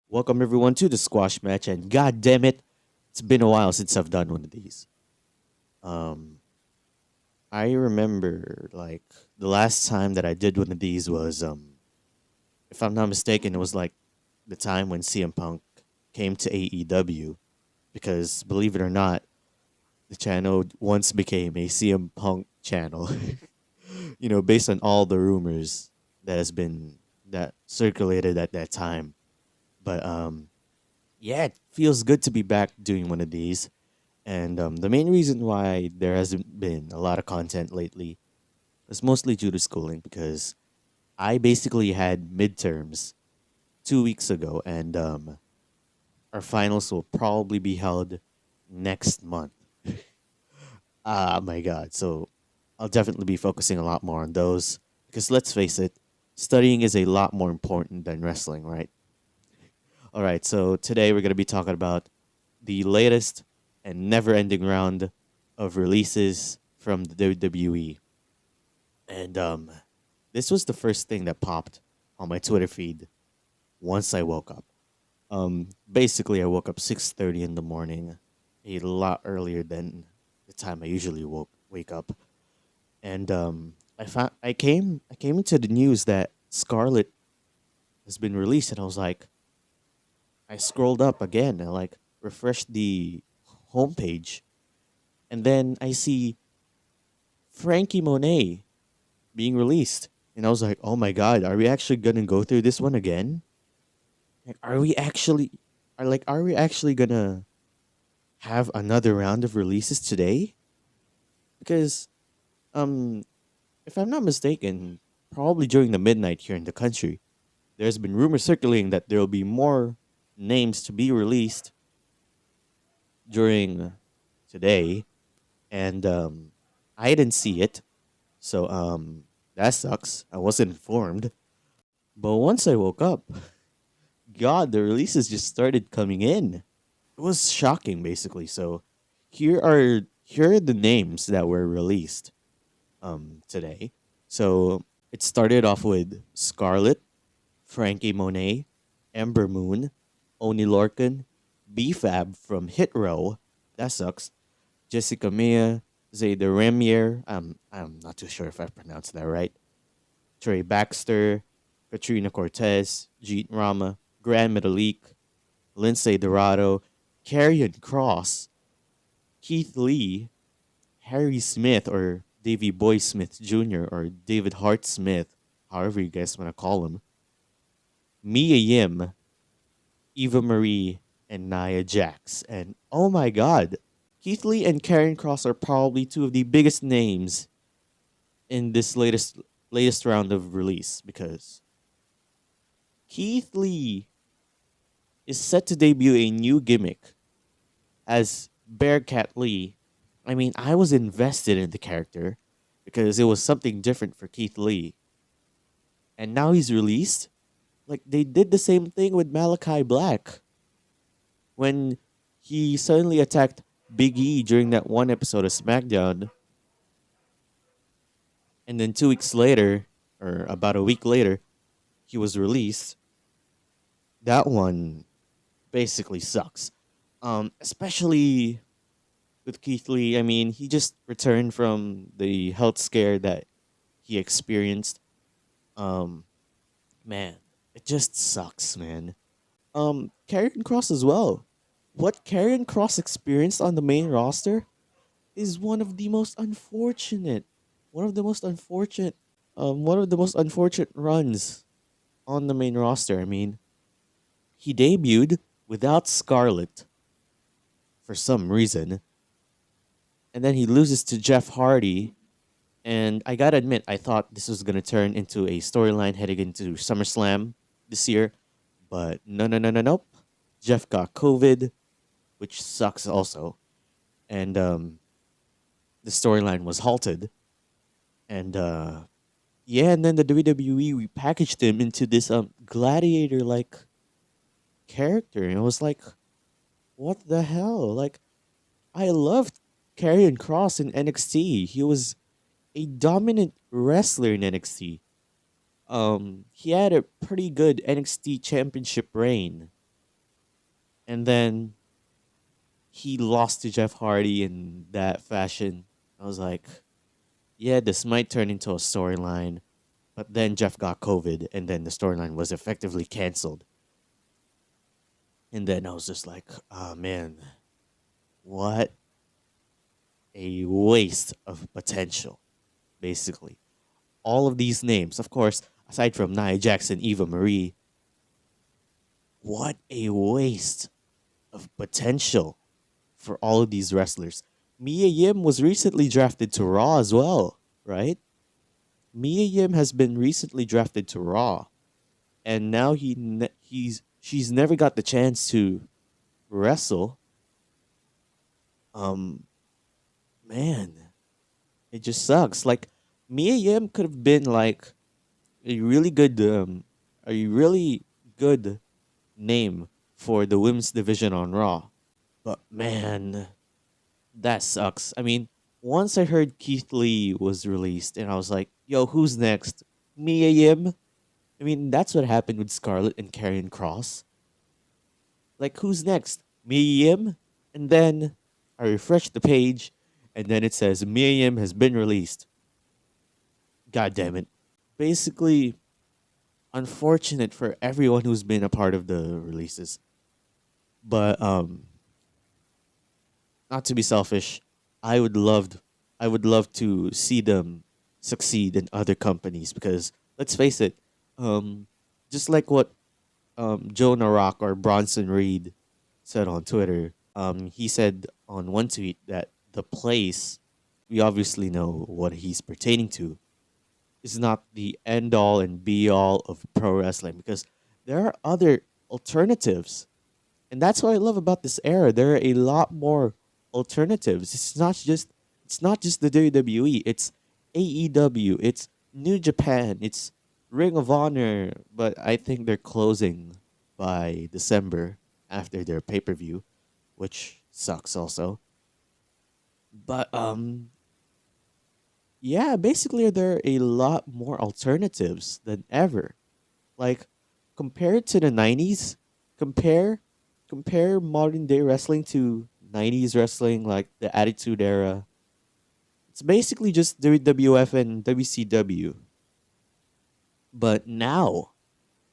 Welcome everyone to the squash match, and god damn it, it's been a while since I've done one of these. Um, I remember like the last time that I did one of these was, if I'm not mistaken, it was like the time when CM Punk came to AEW. Because believe it or not, the channel once became a CM Punk channel. Based on all the rumors that circulated at that time. But yeah, it feels good to be back doing one of these. And the main reason why there hasn't been a lot of content lately is mostly due to schooling because I basically had midterms 2 weeks ago, and our finals will probably be held next month. Ah, my God. So I'll definitely be focusing a lot more on those because let's face it, studying is a lot more important than wrestling, right? All right, so today we're going to be talking about the latest and never ending round of releases from the WWE. And this was the first thing that popped on my Twitter feed once I woke up. Basically, I woke up 6:30 in the morning, a lot earlier than the time I usually wake up. And I came into the news that Scarlet has been released, and I scrolled up again and refreshed the homepage, and then I see Frankie Monet being released, and I was like, "Oh my god, are we actually gonna go through this one again? Like, are we actually gonna have another round of releases today?" Because um, if I'm not mistaken, probably during the midnight here in the country, there's been rumors circulating that there will be more names to be released during today, and I didn't see it, so that sucks. I wasn't informed. But once I woke up, God, the releases just started coming in. It was shocking, basically. So here are the names that were released today. So it started off with Scarlet, Frankie Monet, Ember Moon, Oni Lorcan, B-Fab from Hit Row. That sucks. Jessica Mia, Zayda Remier. I'm not too sure if I pronounced that right. Trey Baxter, Katrina Cortez, Jeet Rama, Grand Metalik, Lindsay Dorado, Karrion Kross, Keith Lee, Harry Smith or Davy Boy Smith Jr. or David Hart Smith, however you guys want to call him, Mia Yim, Eva Marie, and Nia Jax. And oh my god, Keith Lee and Karen Cross are probably two of the biggest names in this latest round of release because Keith Lee is set to debut a new gimmick as Bearcat Lee. I mean, I was invested in the character because it was something different for Keith Lee. And now he's released. Like they did the same thing with Malachi Black when he suddenly attacked Big E during that one episode of SmackDown, and then 2 weeks later, or about a week later, he was released. That one basically sucks. Especially with Keith Lee. I mean, he just returned from the health scare that he experienced. Um, Man, it just sucks, man. Karrion Cross as well. What Karrion Cross experienced on the main roster is one of the most unfortunate, one of the most unfortunate runs on the main roster. I mean, he debuted without Scarlet for some reason, and then he loses to Jeff Hardy. And I gotta admit, I thought this was gonna turn into a storyline heading into SummerSlam this year, but no, no, no, no, nope. Jeff got COVID, which sucks also, and the storyline was halted. And yeah, and then the WWE repackaged him into this gladiator like character, and it was like, what the hell? Like, I loved Karrion Cross in NXT. He was a dominant wrestler in NXT. He had a pretty good NXT championship reign. And then he lost to Jeff Hardy in that fashion. I was like, yeah, this might turn into a storyline. But then Jeff got COVID, and then the storyline was effectively canceled. And then I was just like, oh man, what a waste of potential, basically. All of these names, of course, aside from Nia Jackson, Eva Marie, what a waste of potential for all of these wrestlers. Mia Yim was recently drafted to Raw as well, right? Mia Yim has been recently drafted to Raw, and now she's never got the chance to wrestle. Um, man, it just sucks. Like Mia Yim could have been like a really good, a really good name for the women's division on Raw. But man, that sucks. I mean, once I heard Keith Lee was released, and I was like, "Yo, who's next? Mia Yim?" I mean, that's what happened with Scarlett and Karrion Kross. Like, who's next? Mia Yim? And then I refresh the page, and then it says Mia Yim has been released. God damn it. Basically, unfortunate for everyone who's been a part of the releases. But not to be selfish, I would love I would love to see them succeed in other companies because let's face it, um, just like what Jonah Rock or Bronson Reed said on Twitter, he said on one tweet that the place we obviously know what he's pertaining to is not the end all and be all of pro wrestling because there are other alternatives. And that's what I love about this era. There are a lot more alternatives. It's not just the WWE. It's AEW. It's New Japan. It's Ring of Honor. But I think they're closing by December after their pay per view, which sucks also. But yeah, basically there are a lot more alternatives than ever. Like compared to the 90s, compare compare modern day wrestling to 90s wrestling like the Attitude Era. It's basically just WWF and WCW. But now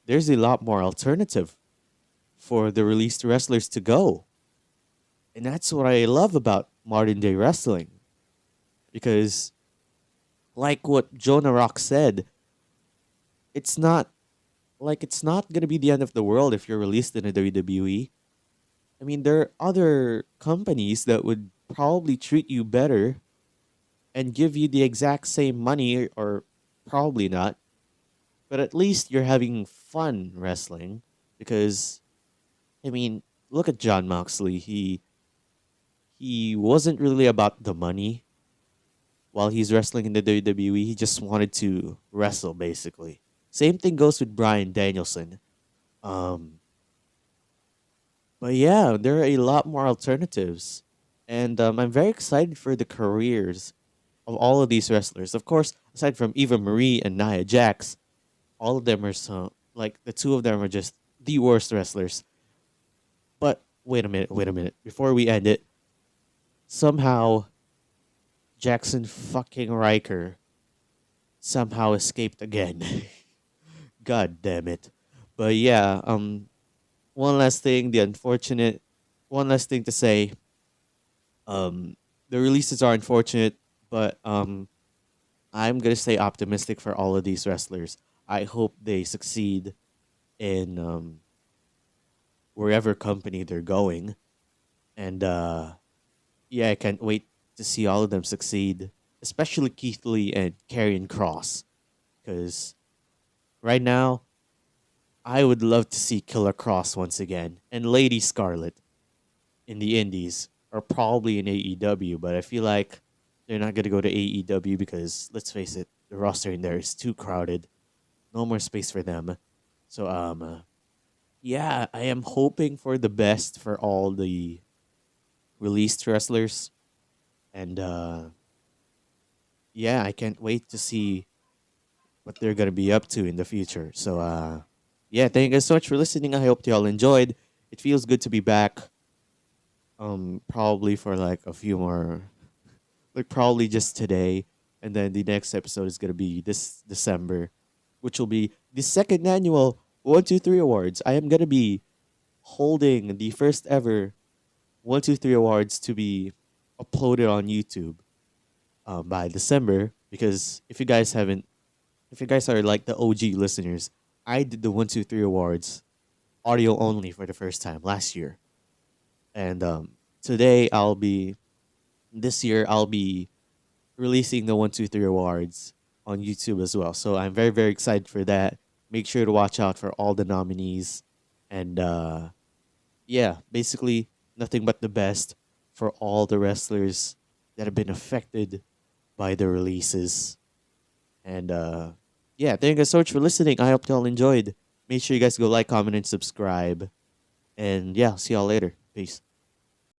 there's a lot more alternative for the released wrestlers to go. And that's what I love about modern day wrestling because like what Jonah Rock said, it's not it's not gonna be the end of the world if you're released in a WWE. I mean, there are other companies that would probably treat you better and give you the exact same money, or probably not, but at least you're having fun wrestling. Because, I mean, look at John Moxley. He wasn't really about the money while he's wrestling in the WWE. He just wanted to wrestle, basically. Same thing goes with Brian Danielson. Um, but yeah, there are a lot more alternatives. And I'm very excited for the careers of all of these wrestlers. Of course, aside from Eva Marie and Nia Jax, all of them are so, like, the two of them are just the worst wrestlers. But wait a minute. Before we end it, somehow Jackson fucking Riker somehow escaped again. God damn it. But yeah, one last thing, one last thing to say, the releases are unfortunate, but I'm gonna stay optimistic for all of these wrestlers. I hope they succeed in wherever company they're going, and yeah, I can't wait to see all of them succeed, especially Keith Lee and Karrion Cross, because right now I would love to see Killer Cross once again and Lady Scarlet in the Indies or probably in AEW, but I feel like they're not gonna go to AEW because let's face it, the roster in there is too crowded. No more space for them. So yeah, I am hoping for the best for all the released wrestlers and yeah, I can't wait to see what they're gonna be up to in the future. So yeah, thank you guys so much for listening. I hope you all enjoyed. it feels good to be back. Probably for like a few more, like probably just today, and then the next episode is gonna be this December, which will be the second annual 123 Awards. I am gonna be holding the first ever 123 Awards to be uploaded on YouTube by December. Because if you guys are like the OG listeners, I did the 123 Awards audio only for the first time last year, and today this year I'll be releasing the 123 Awards on YouTube as well. So I'm very very excited for that. Make sure to watch out for all the nominees, and yeah, basically nothing but the best for all the wrestlers that have been affected by the releases. And yeah, thank you guys so much for listening. I hope y'all enjoyed. Make sure you guys go like, comment, and subscribe. And yeah, see y'all later. Peace.